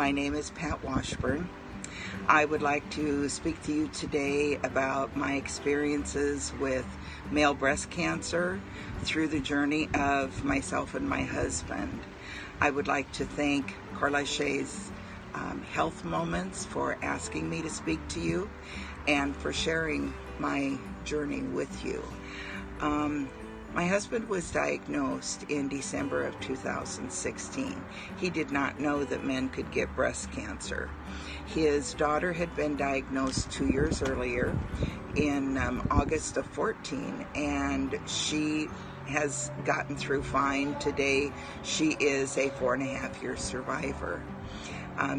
My name is Pat Washburn. I would like to speak to you today about my experiences with male breast cancer through the journey of myself and my husband. I would like to thank Carlache's Health Moments for asking me to speak to you and for sharing my journey with you. My husband was diagnosed in December of 2016. He did not know that men could get breast cancer. His daughter had been diagnosed 2 years earlier in August of 14, and she has gotten through fine. Today, she is a 4.5-year survivor.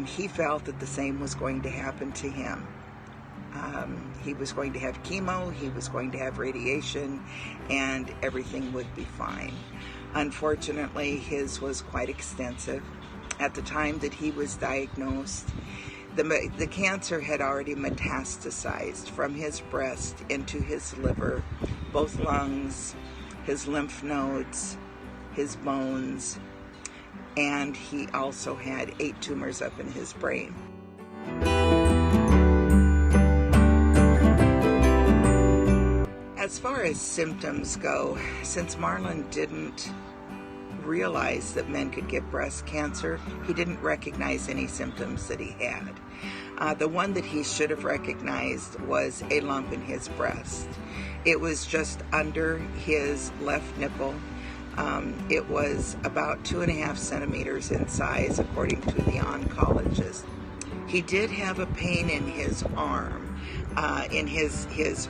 He felt that the same was going to happen to him. He was going to have chemo, he was going to have radiation, and everything would be fine. Unfortunately, his was quite extensive. At the time that he was diagnosed, the cancer had already metastasized from his breast into his liver, both lungs, his lymph nodes, his bones, and he also had 8 tumors up in his brain. As far as symptoms go, since Marlyn didn't realize that men could get breast cancer, he didn't recognize any symptoms that he had. The one that he should have recognized was a lump in his breast. It was just under his left nipple. It was about 2.5 centimeters in size, according to the oncologist. He did have a pain in his arm, in his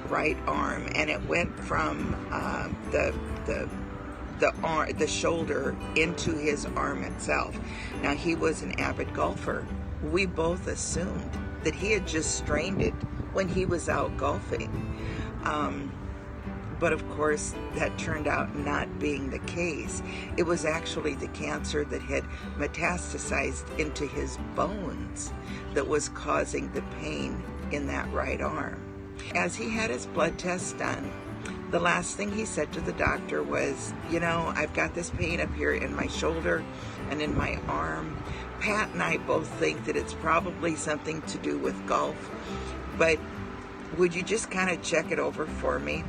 right arm, and it went from the shoulder into his arm itself. Now, he was an avid golfer. We both assumed that he had just strained it when he was out golfing. But of course, that turned out not being the case. It was actually the cancer that had metastasized into his bones that was causing the pain in that right arm. As he had his blood test done, the last thing he said to the doctor was, you know, I've got this pain up here in my shoulder and in my arm. Pat and I both think that it's probably something to do with golf, but would you just kind of check it over for me?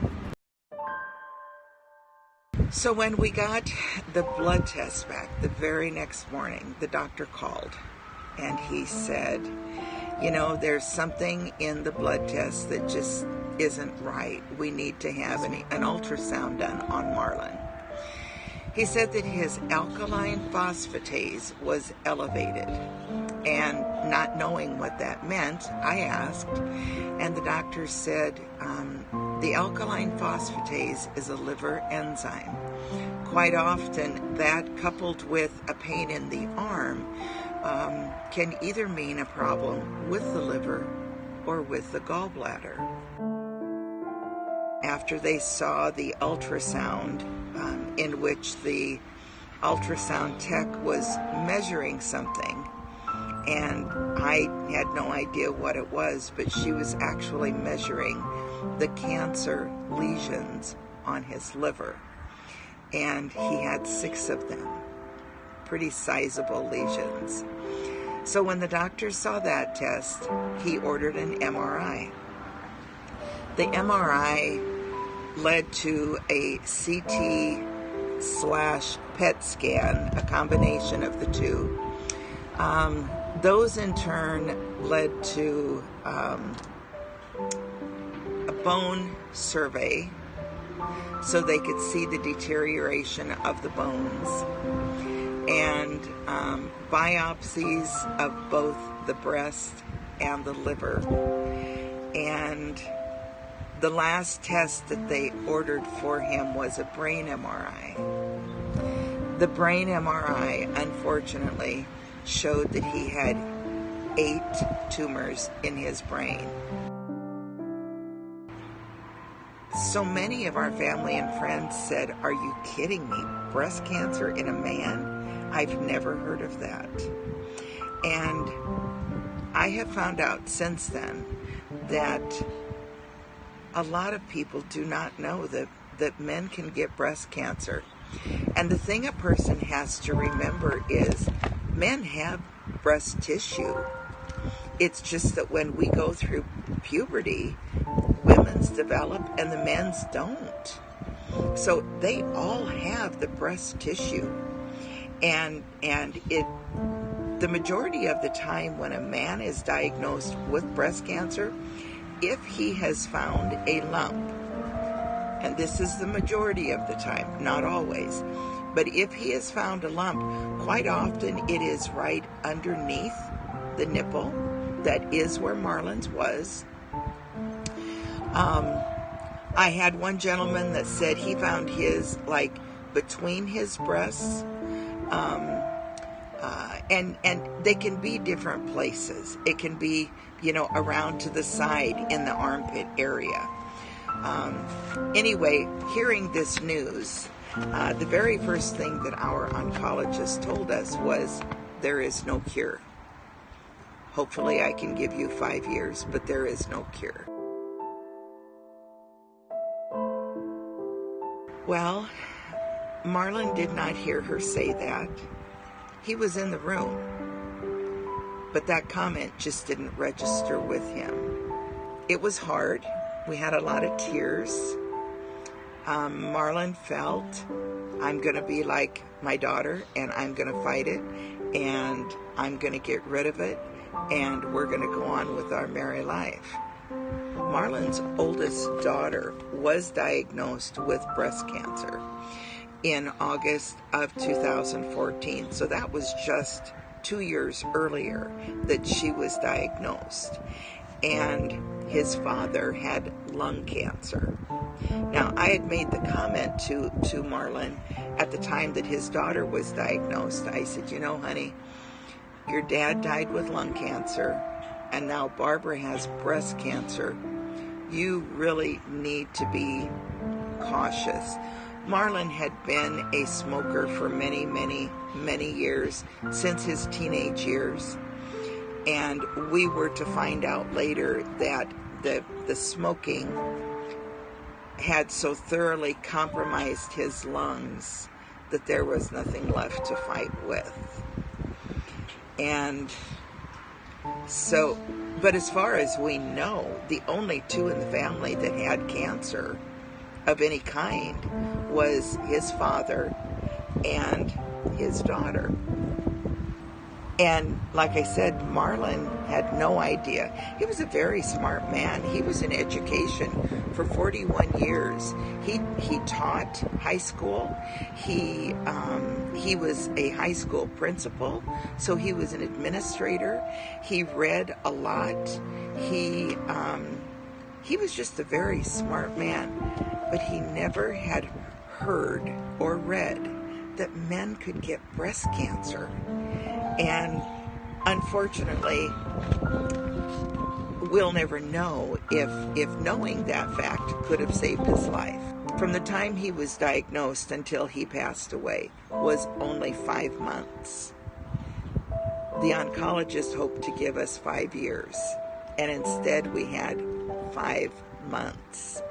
So when we got the blood test back the very next morning, the doctor called and he said, you know, there's something in the blood test that just isn't right. We need to have an ultrasound done on Marlyn. He said that his alkaline phosphatase was elevated, and not knowing what that meant, I asked, and the doctor said, the alkaline phosphatase is a liver enzyme. Quite often, that coupled with a pain in the arm can either mean a problem with the liver or with the gallbladder. After they saw the ultrasound, in which the ultrasound tech was measuring something, and I had no idea what it was, but she was actually measuring the cancer lesions on his liver, and he had 6 of them, pretty sizable lesions. So when the doctor saw that test, he ordered an MRI. The MRI led to a CT/PET scan, a combination of the two. Those in turn led to a bone survey so they could see the deterioration of the bones, and biopsies of both the breast and the liver. And the last test that they ordered for him was a brain MRI. The brain MRI, unfortunately, showed that he had 8 tumors in his brain. So many of our family and friends said, "Are you kidding me? Breast cancer in a man? I've never heard of that." And I have found out since then that a lot of people do not know that men can get breast cancer. And the thing a person has to remember is Men have breast tissue. It's just that when we go through puberty, women's develop and the men's don't. So they all have the breast tissue. And the majority of the time when a man is diagnosed with breast cancer, if he has found a lump, and this is the majority of the time, not always, but if he has found a lump, quite often it is right underneath the nipple. That is where Marlyn's was. I had one gentleman that said he found his like between his breasts, and they can be different places. It can be, around to the side in the armpit area. Anyway, hearing this news, the very first thing that our oncologist told us was, there is no cure. Hopefully I can give you 5 years, but there is no cure. Well, Marlyn did not hear her say that. He was in the room, but that comment just didn't register with him. It was hard. We had a lot of tears. Marlyn felt, I'm going to be like my daughter, and I'm going to fight it, and I'm going to get rid of it, and we're going to go on with our merry life. Marlyn's oldest daughter was diagnosed with breast cancer in August of 2014. So that was just 2 years earlier that she was diagnosed. And his father had lung cancer. Now, I had made the comment to Marlyn at the time that his daughter was diagnosed. I said, honey, your dad died with lung cancer, and now Barbara has breast cancer. You really need to be cautious. Marlyn had been a smoker for many, many, many years, since his teenage years. And we were to find out later that the smoking had so thoroughly compromised his lungs that there was nothing left to fight with. And so, but as far as we know, the only two in the family that had cancer of any kind was his father and his daughter. And like I said, Marlyn had no idea. He was a very smart man. He was in education for 41 years. He taught high school. He was a high school principal, so he was an administrator. He read a lot. He was just a very smart man, but he never had heard or read that men could get breast cancer. And unfortunately, we'll never know if knowing that fact could have saved his life. From the time he was diagnosed until he passed away was only 5 months. The oncologist hoped to give us 5 years, and instead we had 5 months.